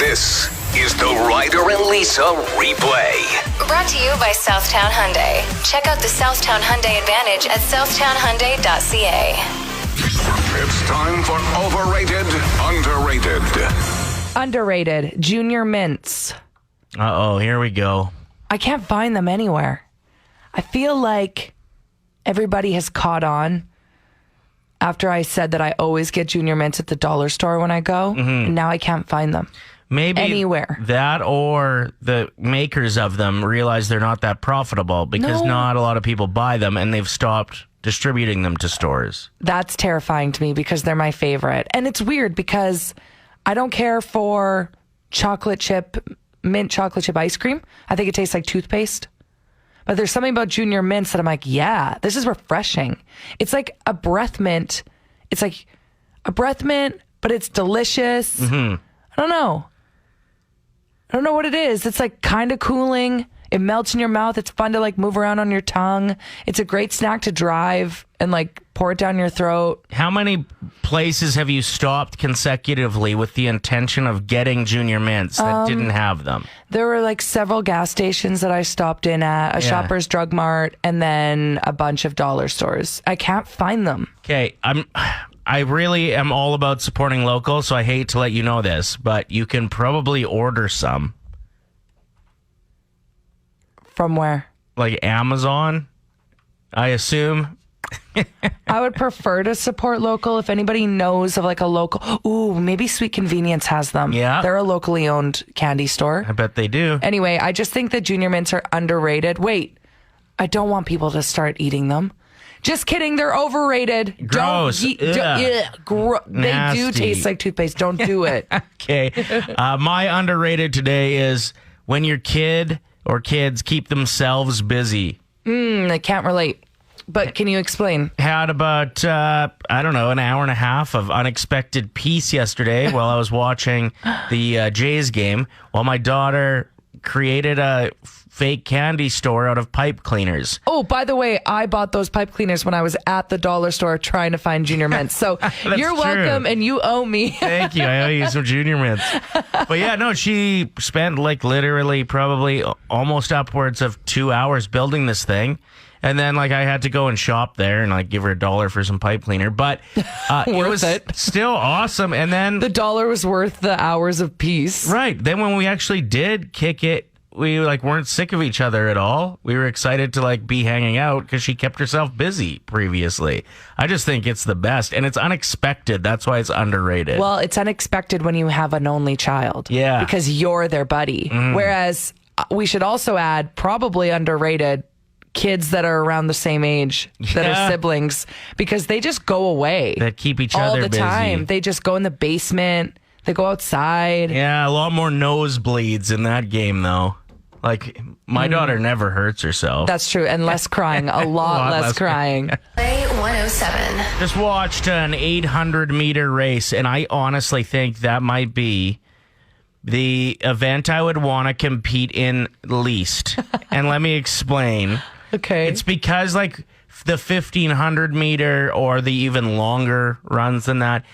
This is the Ryder and Lisa replay. Brought to you by Southtown Hyundai. Check out the Southtown Hyundai Advantage at southtownhyundai.ca. It's time for overrated, underrated. Underrated. Junior mints. Uh-oh, here we go. I can't find them anywhere. I feel like everybody has caught on after I said that I always get junior mints at the dollar store when I go. And now I can't find them. Maybe anywhere. That or the makers of them realize they're not that profitable because not a lot of people buy them and they've stopped distributing them to stores. That's terrifying to me because they're my favorite. And it's weird because I don't care for mint chocolate chip ice cream. I think it tastes like toothpaste. But there's something about junior mints that I'm like, yeah, this is refreshing. It's like a breath mint. It's like a breath mint, but it's delicious. I don't know. I don't know what it is. It's like kind of cooling. It melts in your mouth. It's fun to like move around on your tongue. It's a great snack to drive and like pour it down your throat. How many places have you stopped consecutively with the intention of getting junior mints that didn't have them? There were like several gas stations that I stopped in at, a Shoppers Drug Mart, and then a bunch of dollar stores. I can't find them. Okay, I really am all about supporting local, so I hate to let you know this, but you can probably order some. From where? Like Amazon, I assume. I would prefer to support local. If anybody knows of like a local, maybe Sweet Convenience has them. Yeah. They're a locally owned candy store. I bet they do. Anyway, I just think that junior mints are underrated. Wait, I don't want people to start eating them. Just kidding. They're overrated. Gross. They do taste like toothpaste. Don't do it. Okay. My underrated today is when your kid or kids keep themselves busy. I can't relate. But can you explain? Had about, an hour and a half of unexpected peace yesterday while I was watching the Jays game while my daughter created a fake candy store out of pipe cleaners. Oh, by the way, I bought those pipe cleaners when I was at the dollar store trying to find junior mints. So you're welcome and you owe me. Thank you. I owe you some junior mints. But yeah, no, she spent like literally probably almost upwards of 2 hours building this thing. And then, like, I had to go and shop there and, like, give her $1 for some pipe cleaner. But it was still awesome. And then the $1 was worth the hours of peace. Right. Then when we actually did kick it, we, like, weren't sick of each other at all. We were excited to, like, be hanging out because she kept herself busy previously. I just think it's the best. And it's unexpected. That's why it's underrated. Well, it's unexpected when you have an only child. Yeah. Because you're their buddy. Whereas we should also add, probably underrated, kids that are around the same age that are siblings, because they just go away. That keep each all other the busy. time. They just go in the basement. They go outside. Yeah, a lot more nosebleeds in that game, though. Like, my daughter never hurts herself. That's true. And less crying. A lot less crying. Play 107. Just watched an 800-meter race, and I honestly think that might be the event I would want to compete in least. And let me explain. Okay. It's because, like, the 1,500 meter or the even longer runs than that,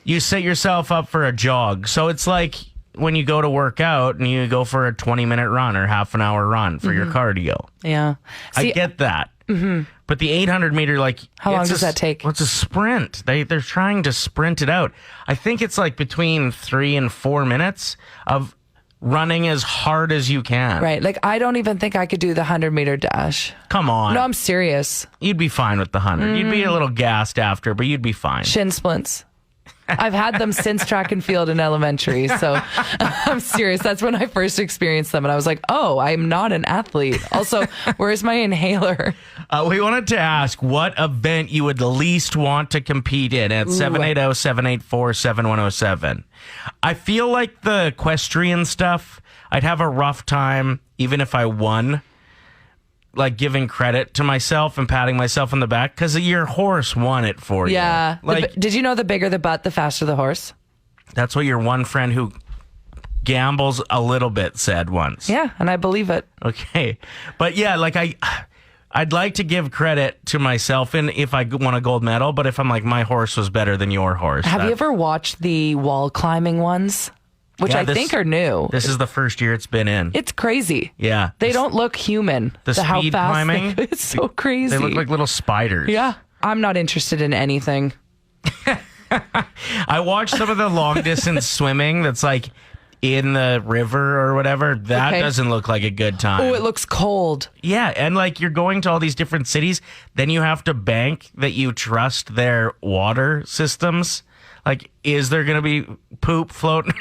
you set yourself up for a jog. So it's like when you go to work out and you go for a 20-minute run or half an hour run for your cardio. Yeah. I get that. But the 800 meter, like, how long does that take? Well, it's a sprint. They're trying to sprint it out. I think it's like between 3 and 4 minutes of running as hard as you can. Right. Like, I don't even think I could do the 100-meter dash. Come on. No, I'm serious. You'd be fine with the 100. You'd be a little gassed after, but you'd be fine. Shin splints. I've had them since track and field in elementary, so I'm serious. That's when I first experienced them, and I was like, oh, I'm not an athlete. Also, where's my inhaler? We wanted to ask what event you would least want to compete in at 780-784-7107. I feel like the equestrian stuff, I'd have a rough time even if I won, like giving credit to myself and patting myself on the back because your horse won it for you. Yeah. Like, did you know the bigger the butt, the faster the horse? That's what your one friend who gambles a little bit said once. Yeah, and I believe it. Okay. But yeah, like I'd like to give credit to myself and if I won a gold medal, but if I'm like, my horse was better than your horse. Have you ever watched the wall climbing ones? which Yeah, I think are new. This is the first year it's been in. It's crazy. Yeah. They don't look human. The how speed fast climbing. It's so crazy. They look like little spiders. Yeah. I'm not interested in anything. I watched some of the long distance swimming that's like in the river or whatever. That doesn't look like a good time. Oh, it looks cold. Yeah, and like you're going to all these different cities, then you have to bank that you trust their water systems. Like, is there going to be poop floating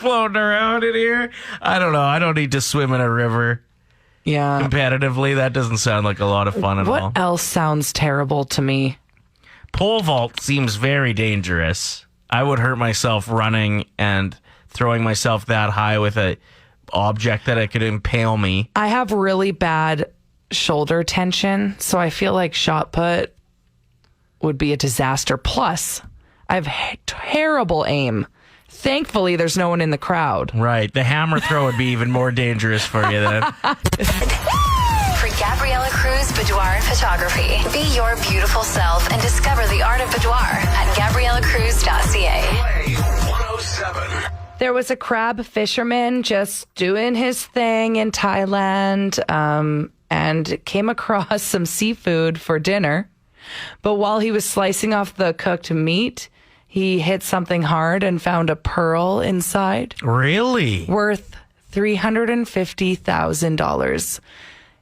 around in here? I don't know. I don't need to swim in a river Yeah. competitively. That doesn't sound like a lot of fun at all. What else sounds terrible to me? Pole vault seems very dangerous. I would hurt myself running and throwing myself that high with a object that it could impale me. I have really bad shoulder tension, so I feel like shot put would be a disaster. Plus, I have terrible aim. Thankfully, there's no one in the crowd. Right. The hammer throw would be even more dangerous for you then. For Gabriella Cruz Boudoir and Photography. Be your beautiful self and discover the art of boudoir at GabriellaCruz.ca. Play 107. There was a crab fisherman just doing his thing in Thailand and came across some seafood for dinner. But while he was slicing off the cooked meat, he hit something hard and found a pearl inside Really? worth $350,000.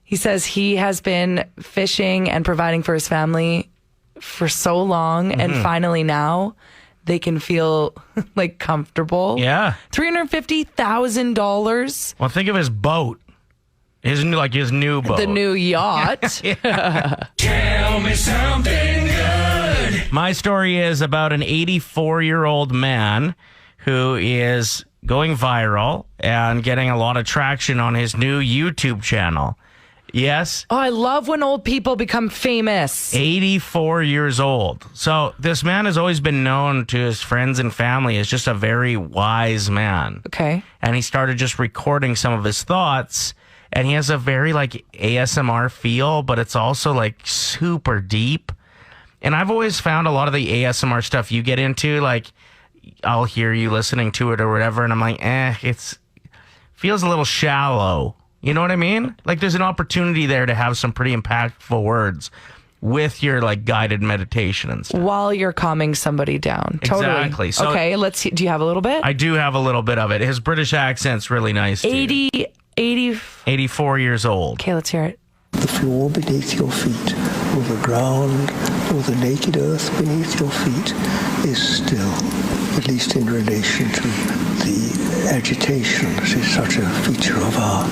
He says he has been fishing and providing for his family for so long, and finally now they can feel like comfortable. Yeah. $350,000. Well, think of his boat. His new boat. The new yacht. Tell me something good. My story is about an 84-year-old man who is going viral and getting a lot of traction on his new YouTube channel. Yes, Oh, I love when old people become famous. 84 years old. So this man has always been known to his friends and family as just a very wise man. Okay. And he started just recording some of his thoughts. And he has a very like ASMR feel, but it's also like super deep. And I've always found a lot of the ASMR stuff you get into, like I'll hear you listening to it or whatever, and I'm like, it's feels a little shallow. You know what I mean? Like there's an opportunity there to have some pretty impactful words with your like guided meditation and stuff. While you're calming somebody down. Totally. Exactly. So- okay, let's see. Do you have a little bit? I do have a little bit of it. His British accent's really nice. Too. 84 years old. Okay, let's hear it. The floor beneath your feet, or the ground, or the naked earth beneath your feet is still, at least in relation to the agitation that is such a feature of our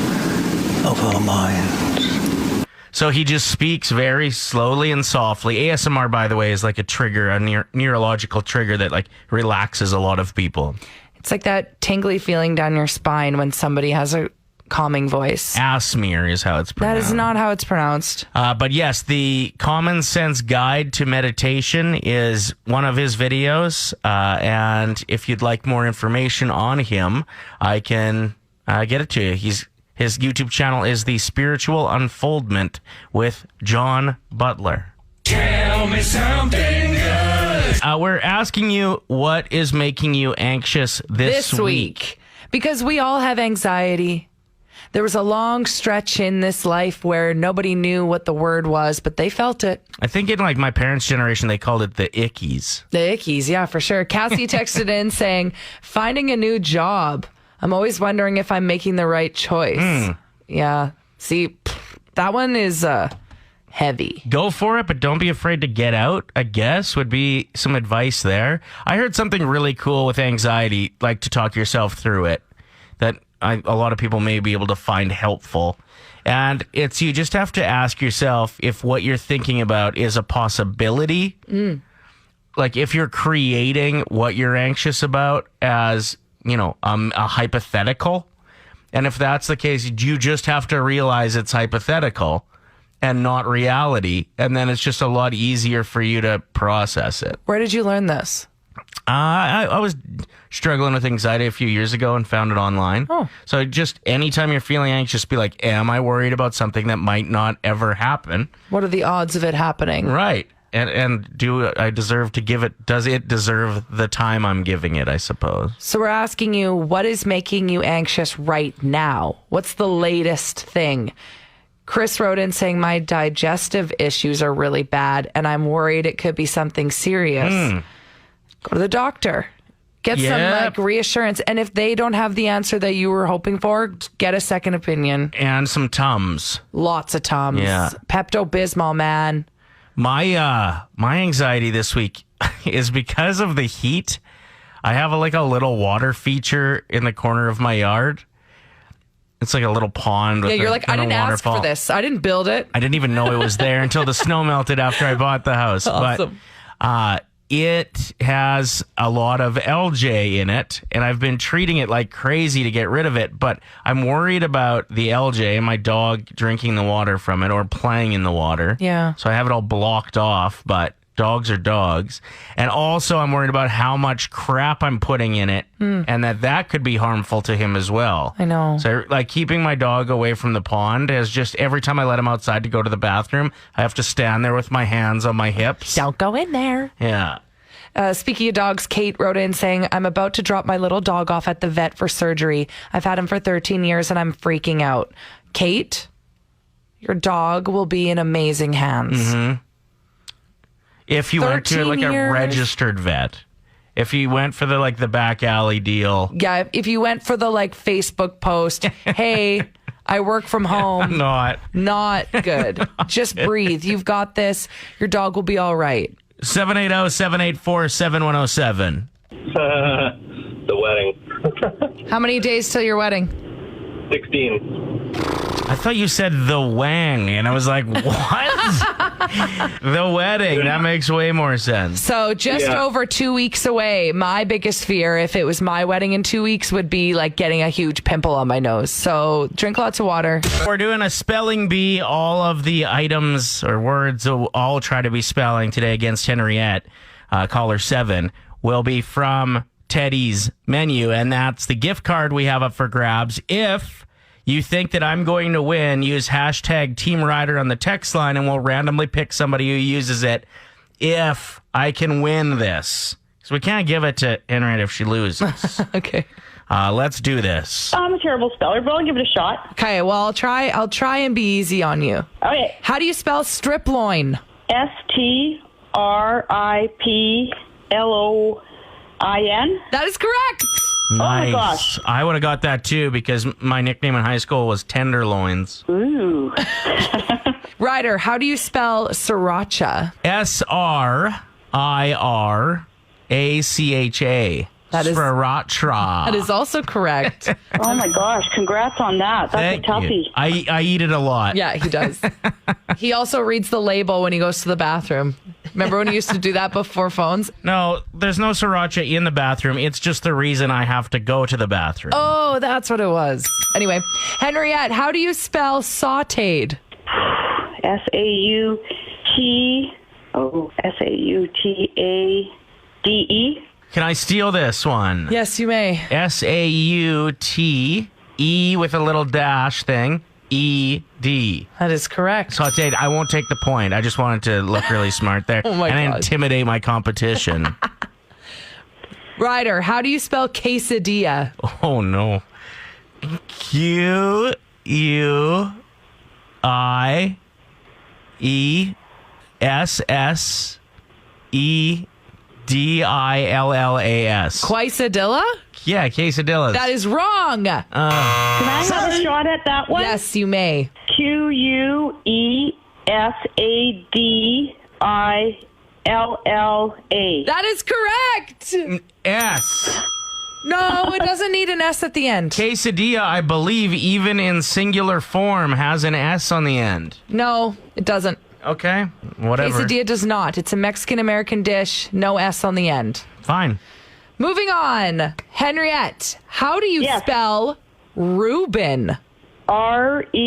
minds. So he just speaks very slowly and softly. ASMR, by the way, is like a trigger, a neurological trigger that like relaxes a lot of people. It's like that tingly feeling down your spine when somebody has a calming voice. Asmere is how it's That pronounced. is not how it's pronounced. But yes, the Common Sense Guide to Meditation is one of his videos. And if you'd like more information on him, I can get it to you. His YouTube channel is The Spiritual Unfoldment with John Butler. Tell me something good. We're asking you what is making you anxious this week. Because we all have anxiety. There was a long stretch in this life where nobody knew what the word was, but they felt it. I think in like my parents' generation, they called it the ickies. The ickies, yeah, for sure. Cassie texted in saying, finding a new job. I'm always wondering if I'm making the right choice. Yeah. See, that one is heavy. Go for it, but don't be afraid to get out, I guess, would be some advice there. I heard something really cool with anxiety, like to talk yourself through it, that a lot of people may be able to find helpful. And it's you just have to ask yourself if what you're thinking about is a possibility. Like if you're creating what you're anxious about as, a hypothetical. And if that's the case, you just have to realize it's hypothetical and not reality. And then it's just a lot easier for you to process it. Where did you learn this? I was struggling with anxiety a few years ago and found it online. Oh. So just anytime you're feeling anxious, be like, am I worried about something that might not ever happen? What are the odds of it happening? Right. And do I deserve to give it? Does it deserve the time I'm giving it, I suppose? So we're asking you, what is making you anxious right now? What's the latest thing? Chris wrote in saying, my digestive issues are really bad, and I'm worried it could be something serious. Go to the doctor. Get some reassurance. And if they don't have the answer that you were hoping for, get a second opinion. And some Tums. Lots of Tums. Yeah. Pepto-Bismol, man. My anxiety this week is because of the heat. I have a little water feature in the corner of my yard. It's like a little pond. With you're like, I didn't ask for this. I didn't build it. I didn't even know it was there until the snow melted after I bought the house. Awesome. But it has a lot of LJ in it, and I've been treating it like crazy to get rid of it. But I'm worried about the LJ and my dog drinking the water from it or playing in the water. Yeah. So I have it all blocked off, but dogs are dogs. And also I'm worried about how much crap I'm putting in it and that could be harmful to him as well. I know. So keeping my dog away from the pond is just every time I let him outside to go to the bathroom, I have to stand there with my hands on my hips. Don't go in there. Yeah. Speaking of dogs, Kate wrote in saying, I'm about to drop my little dog off at the vet for surgery. I've had him for 13 years and I'm freaking out. Kate, your dog will be in amazing hands. Mm-hmm. If you went to a registered vet. If you went for the back alley deal. Yeah, if you went for the Facebook post, hey, I work from home. Not good. Just breathe. You've got this. Your dog will be all right. 780-784-7107. The wedding. How many days till your wedding? 16. I thought you said the wang, and I was like, what? The wedding. That makes way more sense. So just over 2 weeks away. My biggest fear, if it was my wedding in 2 weeks, would be getting a huge pimple on my nose. So drink lots of water. We're doing a spelling bee. All of the items or words I'll try to be spelling today against Henriette, caller 7, will be from Teddy's menu, and that's the gift card we have up for grabs. If you think that I'm going to win, use hashtag Team Rider on the text line, and we'll randomly pick somebody who uses it if I can win this. So we can't give it to Henriette if she loses. Okay. Let's do this. I'm a terrible speller, but I'll give it a shot. Okay, well, I'll try and be easy on you. Okay. How do you spell strip loin? STRIPLOIN. That is correct. Nice. Oh my gosh. I would have got that too because my nickname in high school was Tenderloins. Ooh. Ryder, how do you spell sriracha? SRIRACHA. That is Sriracha. That is also correct. Oh my gosh. Congrats on that. That's Thank a toughie. you. I eat it a lot. Yeah, he does. He also reads the label when he goes to the bathroom. Remember when he used to do that before phones? No, there's no sriracha in the bathroom. It's just the reason I have to go to the bathroom. Oh, that's what it was. Anyway, Henriette, how do you spell sauteed? SAUTADE. Can I steal this one? Yes, you may. SAUTE with a little dash thing. ED. That is correct. Sauteed. I won't take the point. I just wanted to look really smart there. Oh my and God. intimidate my competition. Ryder, how do you spell quesadilla? Oh no. QUIESSEDILLAS. Quesadilla? Yeah, quesadillas. That is wrong. Can I have a shot at that one? Yes, you may. QUESADILLA. That is correct. S. No, it doesn't need an S at the end. Quesadilla, I believe, even in singular form, has an S on the end. No, it doesn't. Okay, whatever. Quesadilla does not. It's a Mexican-American dish. No S on the end. Fine. Moving on. Henriette, how do you spell Reuben? REUBEN.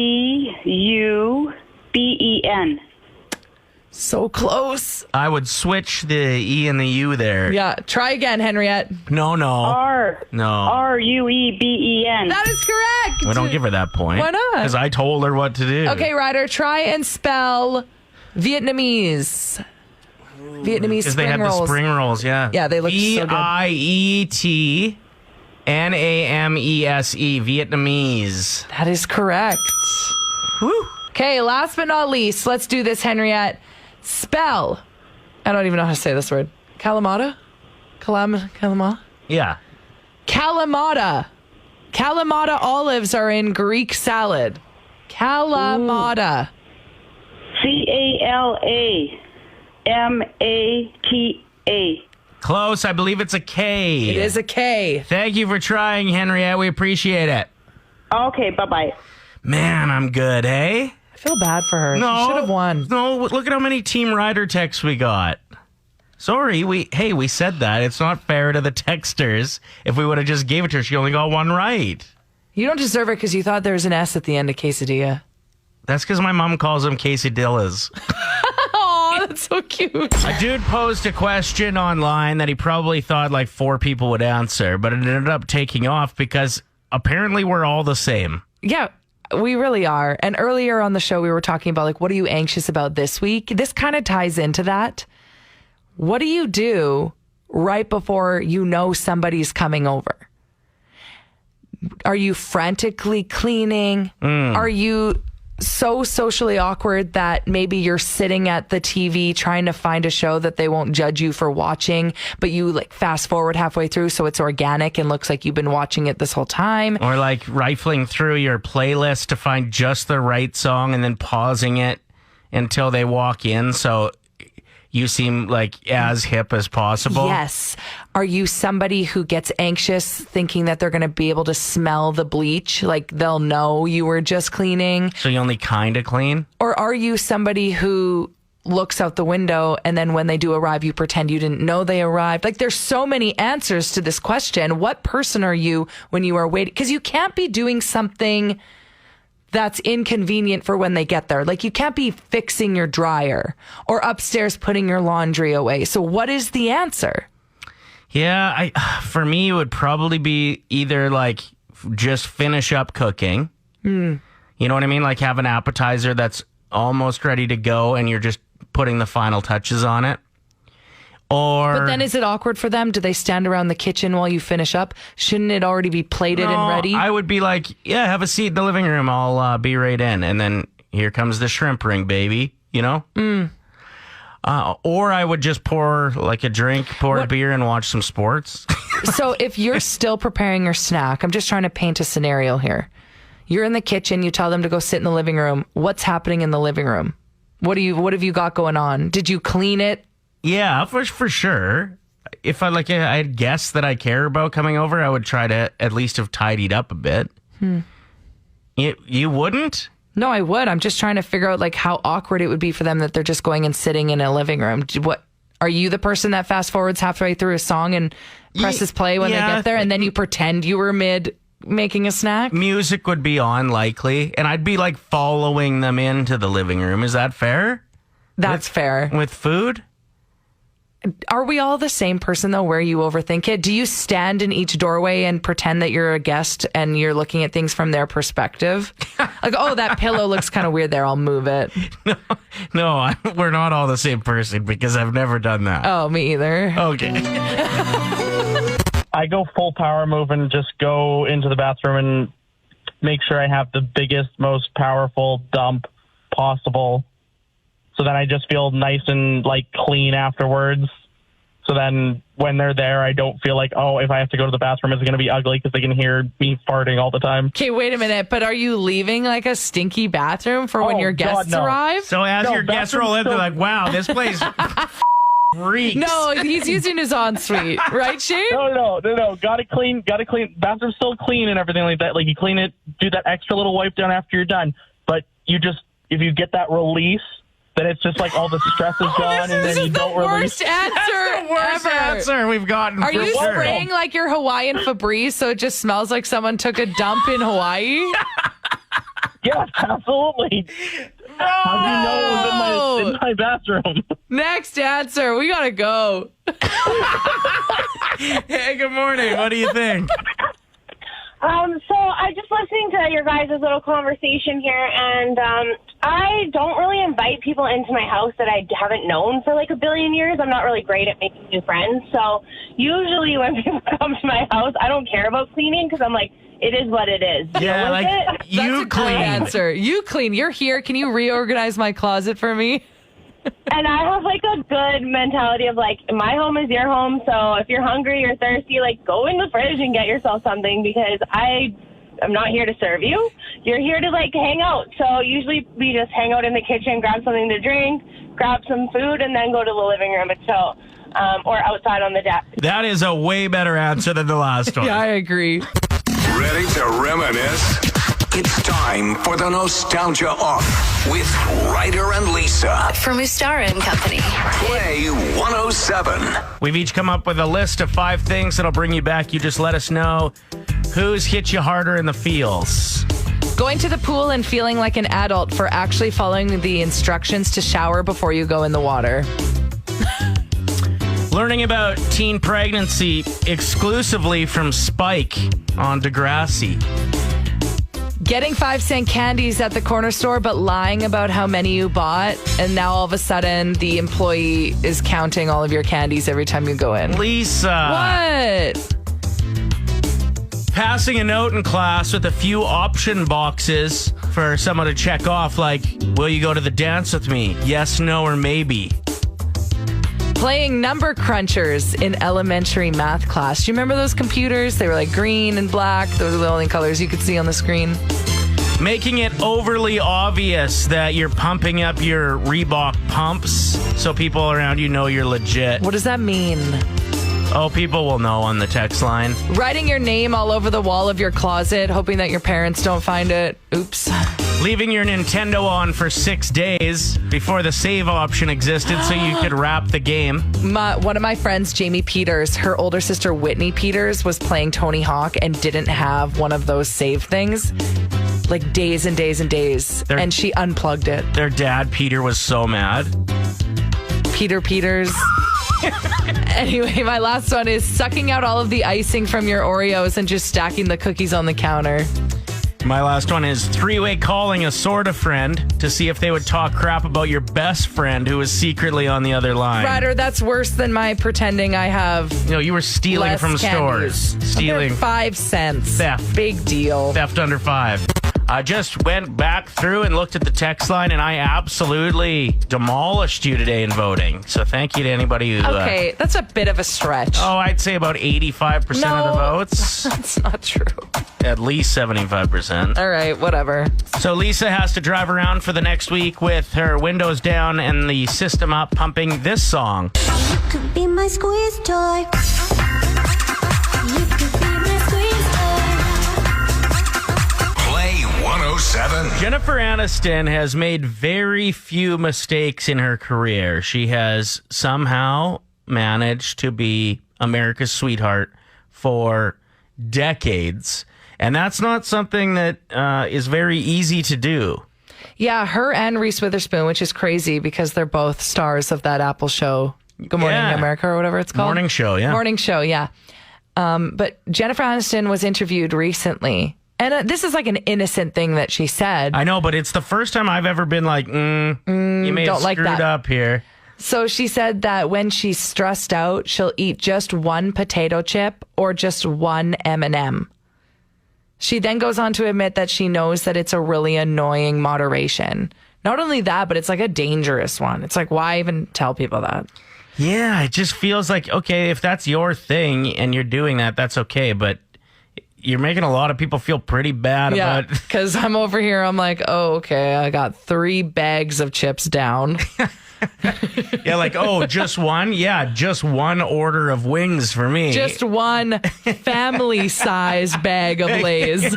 So close. I would switch the E and the U there. Yeah, try again, Henriette. No. RUEBEN. That is correct. We don't give her that point. Why not? Because I told her what to do. Okay, Ryder, try and spell Vietnamese. Vietnamese Because they spring had rolls. the spring rolls, yeah. Yeah, they look so good. Vietnamese, Vietnamese. That is correct. Okay, last but not least, let's do this, Henriette. Spell. I don't even know how to say this word. Kalamata? Kalamata? Yeah. Kalamata. Kalamata olives are in Greek salad. Kalamata. Calamata. Close. I believe it's a K. It is a K. Thank you for trying, Henriette. We appreciate it. Okay, bye-bye. Man, I'm good, hey? I feel bad for her. No. She should have won. No, look at how many Team Rider texts we got. Sorry, we said that. It's not fair to the texters. If we would have just gave it to her, she only got one right. You don't deserve it because you thought there was an S at the end of quesadilla. That's because my mom calls them quesadillas. Oh, that's so cute. A dude posed a question online that he probably thought like 4 people would answer, but it ended up taking off because apparently we're all the same. Yeah, we really are. And earlier on the show, we were talking about like, what are you anxious about this week? This kind of ties into that. What do you do right before you know somebody's coming over? Are you frantically cleaning? Are you so socially awkward that maybe you're sitting at the TV trying to find a show that they won't judge you for watching, but you like fast forward halfway through so it's organic and looks like you've been watching it this whole time? Or like rifling through your playlist to find just the right song and then pausing it until they walk in so you seem like as hip as possible. Yes. Are you somebody who gets anxious thinking that they're going to be able to smell the bleach? Like they'll know you were just cleaning? So you only kind of clean? Or are you somebody who looks out the window and then when they do arrive, you pretend you didn't know they arrived? Like there's so many answers to this question. What person are you when you are waiting? Because you can't be doing something that's inconvenient for when they get there. Like you can't be fixing your dryer or upstairs putting your laundry away. So what is the answer? Yeah, for me, it would probably be either like just finish up cooking. You know what I mean? Like have an appetizer that's almost ready to go and you're just putting the final touches on it. Or, but then is it awkward for them? Do they stand around the kitchen while you finish up? Shouldn't it already be plated and ready? I would be like, yeah, have a seat in the living room. I'll be right in. And then here comes the shrimp ring, baby. You know? Or I would just pour like a drink, pour a beer and watch some sports. So if you're still preparing your snack, I'm just trying to paint a scenario here. You're in the kitchen. You tell them to go sit in the living room. What's happening in the living room? What have you got going on? Did you clean it? Yeah, for sure. If I had guests that I care about coming over, I would try to at least have tidied up a bit. You wouldn't? No, I would. I'm just trying to figure out like how awkward it would be for them that they're just going and sitting in a living room. What are you the person that fast forwards halfway through a song and presses play when they get there, and then you pretend you were mid making a snack? Music would be on likely, and I'd be like following them into the living room. Is that fair? That's fair. With food? Are we all the same person, though, where you overthink it? Do you stand in each doorway and pretend that you're a guest and you're looking at things from their perspective? Like, oh, that pillow looks kind of weird there. I'll move it. No, we're not all the same person because I've never done that. Oh, me either. Okay. I go full power move and just go into the bathroom and make sure I have the biggest, most powerful dump possible. So then I just feel nice and like clean afterwards. So then when they're there, I don't feel like, oh, if I have to go to the bathroom, it's going to be ugly because they can hear me farting all the time. Okay, wait a minute. But are you leaving like a stinky bathroom for when your guests arrive? So as your guests roll in, they're like, wow, this place reeks. No, he's using his ensuite, right, Shane? No. Gotta clean. Bathroom's still clean and everything like that. Like you clean it, do that extra little wipe down after you're done. But if you get that release, then it's just like all the stress is gone, and then you don't release. Worst answer That's the worst ever. answer we've gotten. Are for you sure. spraying like your Hawaiian Febreze so it just smells like someone took a dump in Hawaii? Yes, absolutely. No! How do you know it was in my bathroom? Next answer. We gotta go. Hey, good morning. What do you think? So I'm just listening to your guys' little conversation here, and I don't really invite people into my house that I haven't known for like a billion years. I'm not really great at making new friends. So usually when people come to my house, I don't care about cleaning because I'm like, it is what it is. Yeah, like That's you a great clean. answer. You clean. You're here. Can you reorganize my closet for me? And I have like a good mentality of like, my home is your home. So if you're hungry or thirsty, like go in the fridge and get yourself something because I'm not here to serve you. You're here to like hang out. So usually we just hang out in the kitchen, grab something to drink, grab some food, and then go to the living room and chill, or outside on the deck. That is a way better answer than the last one. Yeah, I agree. Ready to reminisce? It's time for the Nostalgia Off with Ryder and Lisa. From Ustara and Company. Play 107. We've each come up with a list of 5 things that'll bring you back. You just let us know who's hit you harder in the feels. Going to the pool and feeling like an adult for actually following the instructions to shower before you go in the water. Learning about teen pregnancy exclusively from Spike on Degrassi. Getting 5-cent candies at the corner store, but lying about how many you bought. And now all of a sudden, the employee is counting all of your candies every time you go in. Lisa. What? Passing a note in class with a few option boxes for someone to check off, like, will you go to the dance with me? Yes, no, or maybe. Playing number crunchers in elementary math class. Do you remember those computers? They were like green and black. Those are the only colors you could see on the screen. Making it overly obvious that you're pumping up your Reebok pumps so people around you know you're legit. What does that mean? Oh, people will know on the text line. Writing your name all over the wall of your closet, hoping that your parents don't find it. Oops. Leaving your Nintendo on for 6 days before the save option existed so you could wrap the game. One of my friends, Jamie Peters, her older sister Whitney Peters was playing Tony Hawk and didn't have one of those save things. Like days and days and days. And she unplugged it. Their dad, Peter, was so mad. Peter Peters. Anyway, my last one is sucking out all of the icing from your Oreos and just stacking the cookies on the counter. My last one is 3-way calling a sorta friend to see if they would talk crap about your best friend who was secretly on the other line. Ryder, that's worse than my pretending I have. No, you were stealing less from candies. stores. Stealing. They're 5 cents. Theft. Big deal. Theft under 5. I just went back through and looked at the text line, and I absolutely demolished you today in voting. So thank you to anybody who... Okay, that's a bit of a stretch. Oh, I'd say about 85% of the votes. That's not true. At least 75%. All right, whatever. So Lisa has to drive around for the next week with her windows down and the system up, pumping this song. You could be my squeeze toy. You could be my squeeze toy. Play 107. Jennifer Aniston has made very few mistakes in her career. She has somehow managed to be America's sweetheart for decades. And that's not something that is very easy to do. Yeah, her and Reese Witherspoon, which is crazy because they're both stars of that Apple show, Good Morning America or whatever it's called. Morning show, yeah. Morning show, yeah. But Jennifer Aniston was interviewed recently. And this is like an innocent thing that she said. I know, but it's the first time I've ever been like, you may have screwed up here. So she said that when she's stressed out, she'll eat just one potato chip or just one M&M. She then goes on to admit that she knows that it's a really annoying moderation. Not only that, but it's like a dangerous one. It's like, why even tell people that? Yeah, it just feels like, okay, if that's your thing and you're doing that, that's okay. But you're making a lot of people feel pretty bad about... Yeah, because I'm over here, I'm like, oh, okay, I got 3 bags of chips down. Yeah, like, oh, just one? Yeah, just one order of wings for me. Just one family-size bag of Lay's.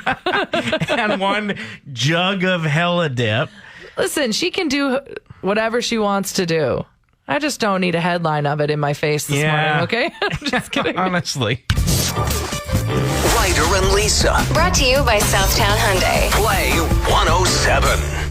And one jug of Hella Dip. Listen, she can do whatever she wants to do. I just don't need a headline of it in my face this morning, okay? I'm just kidding. Honestly. Ryder and Lisa. Brought to you by Southtown Hyundai. Play 107.